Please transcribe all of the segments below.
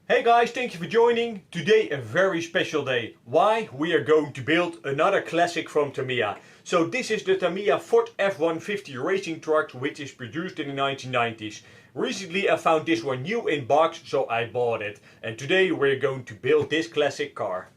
Hey guys, thank you for joining. Today a very special day. Why? We are going to build another classic from Tamiya. So this is the Tamiya Ford F150 Racing Truck, which is produced in the 1990s. Recently I found this one new in box, so I bought it. And today we're going to build this classic car.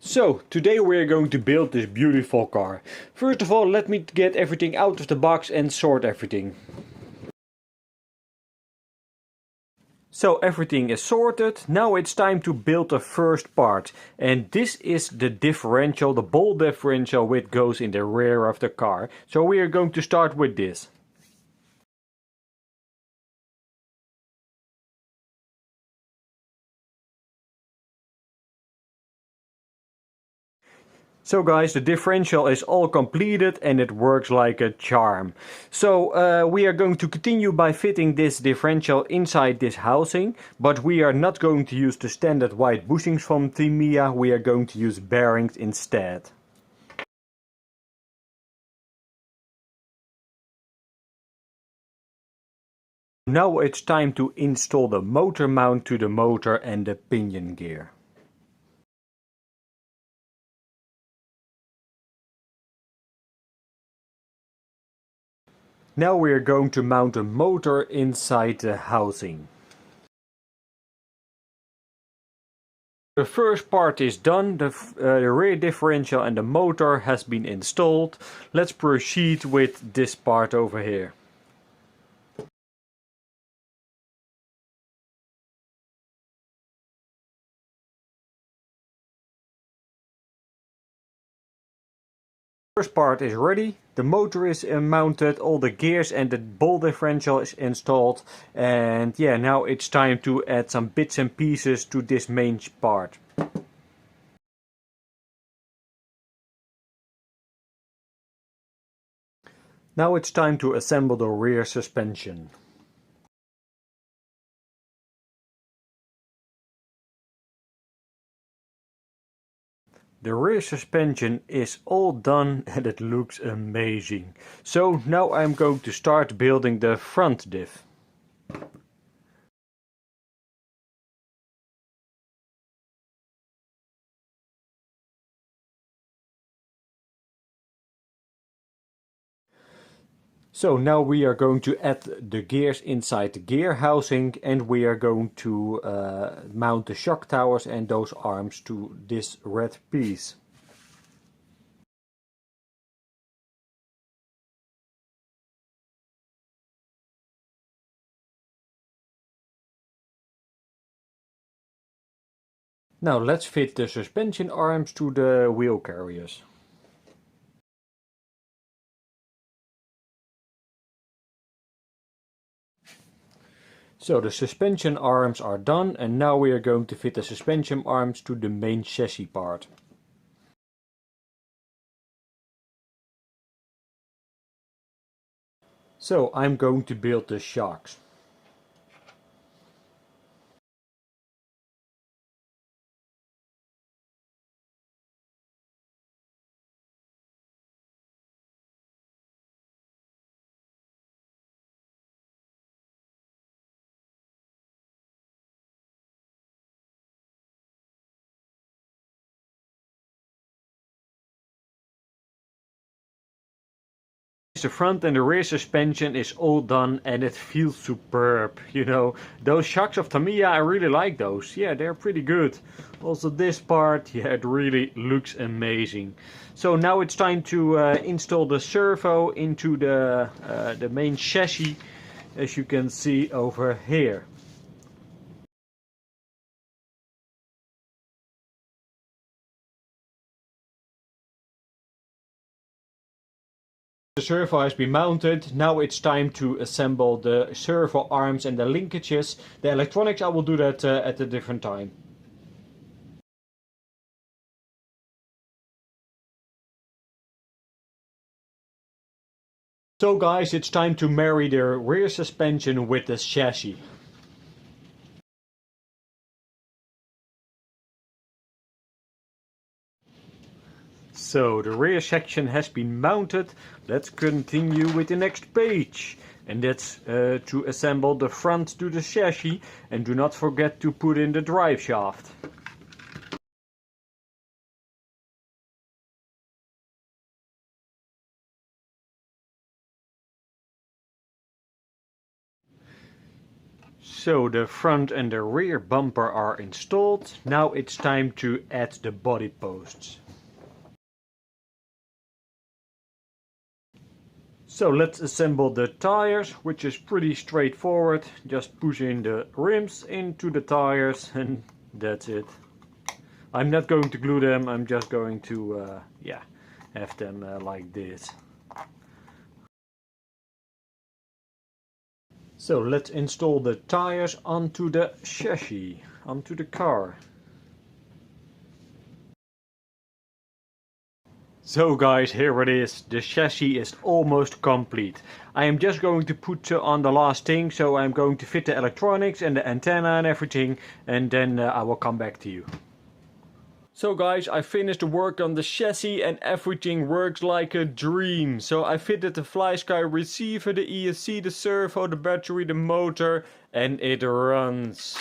So, today we are going to build this beautiful car. First of all, let me get everything out of the box and sort everything. So everything is sorted. Now it's time to build the first part. And this is the differential, the ball differential which goes in the rear of the car. So we are going to start with this. So guys, the differential is all completed and it works like a charm. So we are going to continue by fitting this differential inside this housing, but we are not going to use the standard white bushings from Tamiya, we are going to use bearings instead. Now it's time to install the motor mount to the motor and the pinion gear. Now we are going to mount a motor inside the housing. The first part is done, the rear differential and the motor has been installed. Let's proceed with this part over here. First part is ready, the motor is mounted, all the gears and the ball differential is installed, and yeah, now it's time to add some bits and pieces to this main part. Now it's time to assemble the rear suspension. The rear suspension is all done and it looks amazing. So now I'm going to start building the front diff. So now we are going to add the gears inside the gear housing, and we are going to mount the shock towers and those arms to this red piece. Now let's fit the suspension arms to the wheel carriers. So the suspension arms are done, and now we are going to fit the suspension arms to the main chassis part. So I'm going to build the shocks. The front and the rear suspension is all done and it feels superb, you know. Those shocks of Tamiya, I really like those. Yeah, they're pretty good. Also this part, yeah, it really looks amazing. So now it's time to install the servo into the main chassis, as you can see over here. The servo has been mounted. Now it's time to assemble the servo arms and the linkages. The electronics, I will do that at a different time. So guys, it's time to marry the rear suspension with the chassis. So the rear section has been mounted. Let's continue with the next page. And that's to assemble the front to the chassis, and do not forget to put in the drive shaft. So the front and the rear bumper are installed. Now it's time to add the body posts. So let's assemble the tires, which is pretty straightforward. Just push in the rims into the tires and that's it. I'm not going to glue them, I'm just going to have them like this. So let's install the tires onto the chassis, onto the car. So guys, here it is. The chassis is almost complete. I am just going to put on the last thing, so I'm going to fit the electronics and the antenna and everything, and then I will come back to you. So guys, I finished the work on the chassis and everything works like a dream. So I fitted the FlySky receiver, the ESC, the servo, the battery, the motor, and it runs.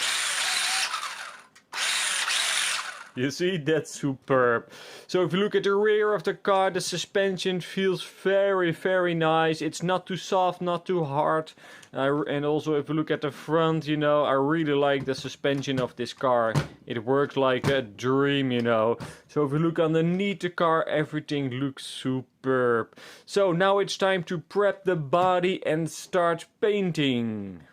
You see, that's superb. So if you look at the rear of the car, the suspension feels very nice. It's not too soft, not too hard. And also if you look at the front, you know, I really like the suspension of this car. It works like a dream, you know. So if you look underneath the car, everything looks superb. So now it's time to prep the body and start painting.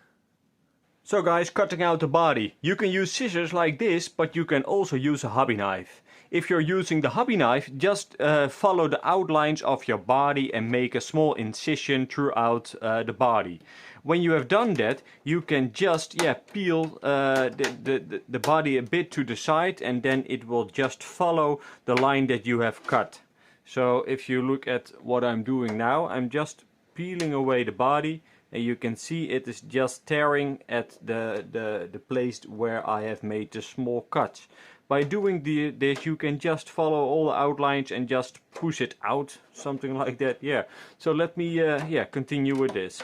So guys, cutting out the body. You can use scissors like this, but you can also use a hobby knife. If you're using the hobby knife, just follow the outlines of your body and make a small incision throughout the body. When you have done that, you can just peel the body a bit to the side, and then it will just follow the line that you have cut. So if you look at what I'm doing now, I'm just peeling away the body. And you can see it is just tearing at the place where I have made the small cuts. By doing this, you can just follow all the outlines and just push it out, something like that. Yeah. So let me continue with this.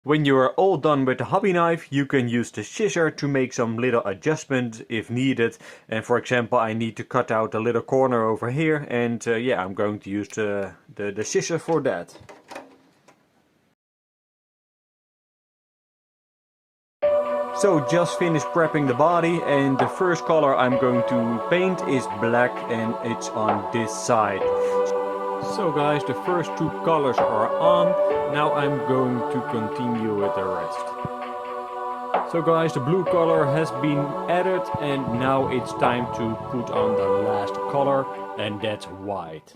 When you are all done with the hobby knife, you can use the scissor to make some little adjustments if needed. And for example, I need to cut out a little corner over here, and I'm going to use the scissor for that. So just finished prepping the body, and the first color I'm going to paint is black, and it's on this side. So guys, the first two colors are on. Now I'm going to continue with the rest. So guys, the blue color has been added, and now it's time to put on the last color, and that's white.